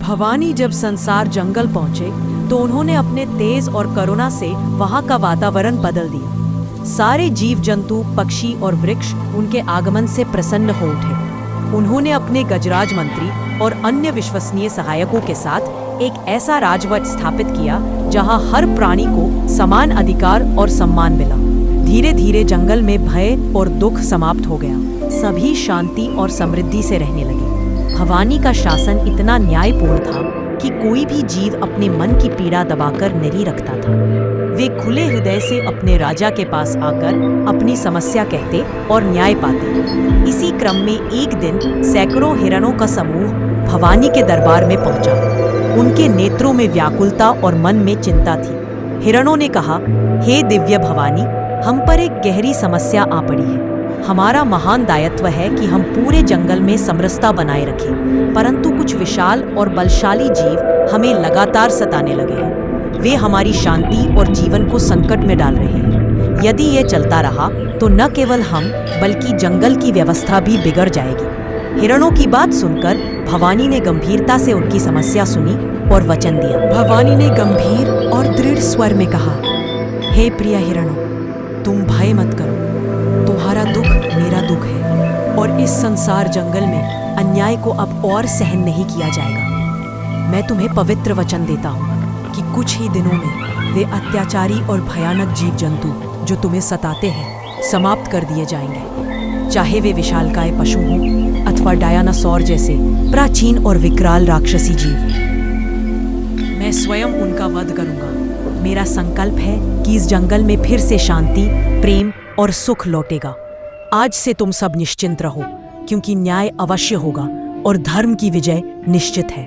भवानी जब संसार जंगल पहुंचे तो उन्होंने अपने तेज और करुणा से वहां का वातावरण बदल दिया। सारे जीव जंतु, पक्षी और वृक्ष उनके आगमन से प्रसन्न हो उठे। उन्होंने अपने गजराज मंत्री और अन्य विश्वसनीय सहायकों के साथ एक ऐसा राजवट स्थापित किया जहां हर प्राणी को समान अधिकार और सम्मान मिला। धीरे धीरे जंगल में भय और दुख समाप्त हो गया। सभी शांति और समृद्धि से रहने लगे। भवानी का शासन इतना न्यायपूर्ण था कि कोई भी जीव अपने मन की पीड़ा दबाकर नहीं रखता था। वे खुले हृदय से अपने राजा के पास आकर अपनी समस्या कहते और न्याय पाते। इसी क्रम में एक दिन सैकड़ों हिरणों का समूह भवानी के दरबार में पहुंचा। उनके नेत्रों में व्याकुलता और मन में चिंता थी। हिरणों ने कहा, हे दिव्य भवानी, हम पर एक गहरी समस्या आ पड़ी है। हमारा महान दायित्व है कि हम पूरे जंगल में समरसता बनाए रखें, परंतु कुछ विशाल और बलशाली जीव हमें लगातार सताने लगे हैं। वे हमारी शांति और जीवन को संकट में डाल रहे हैं। यदि ये चलता रहा तो न केवल हम बल्कि जंगल की व्यवस्था भी बिगड़ जाएगी। हिरणों की बात सुनकर भवानी ने गंभीरता से उनकी समस्या सुनी और वचन दिया। भवानी ने गंभीर और दृढ़ स्वर में कहा, हे प्रिय हिरणों, तुम भय मत करो। तुम्हारा दुख मेरा दुख है और इस संसार जंगल में अन्याय को अब और सहन नहीं किया जाएगा। मैं तुम्हें पवित्र वचन देता हूँ कि कुछ ही दिनों में वे अत्याचारी और भयानक जीव जंतु जो तुम्हें सताते हैं समाप्त कर दिए जाएंगे। चाहे वे विशालकाय पशु हों अथवा डायनासोर जैसे प्राचीन और विकराल राक्षसी जीव, मैं स्वयं उनका वध करूंगा। मेरा संकल्प है कि इस जंगल में फिर से शांति, प्रेम और सुख लौटेगा। आज से तुम सब निश्चिंत रहो, क्योंकि न्याय अवश्य होगा और धर्म की विजय निश्चित है।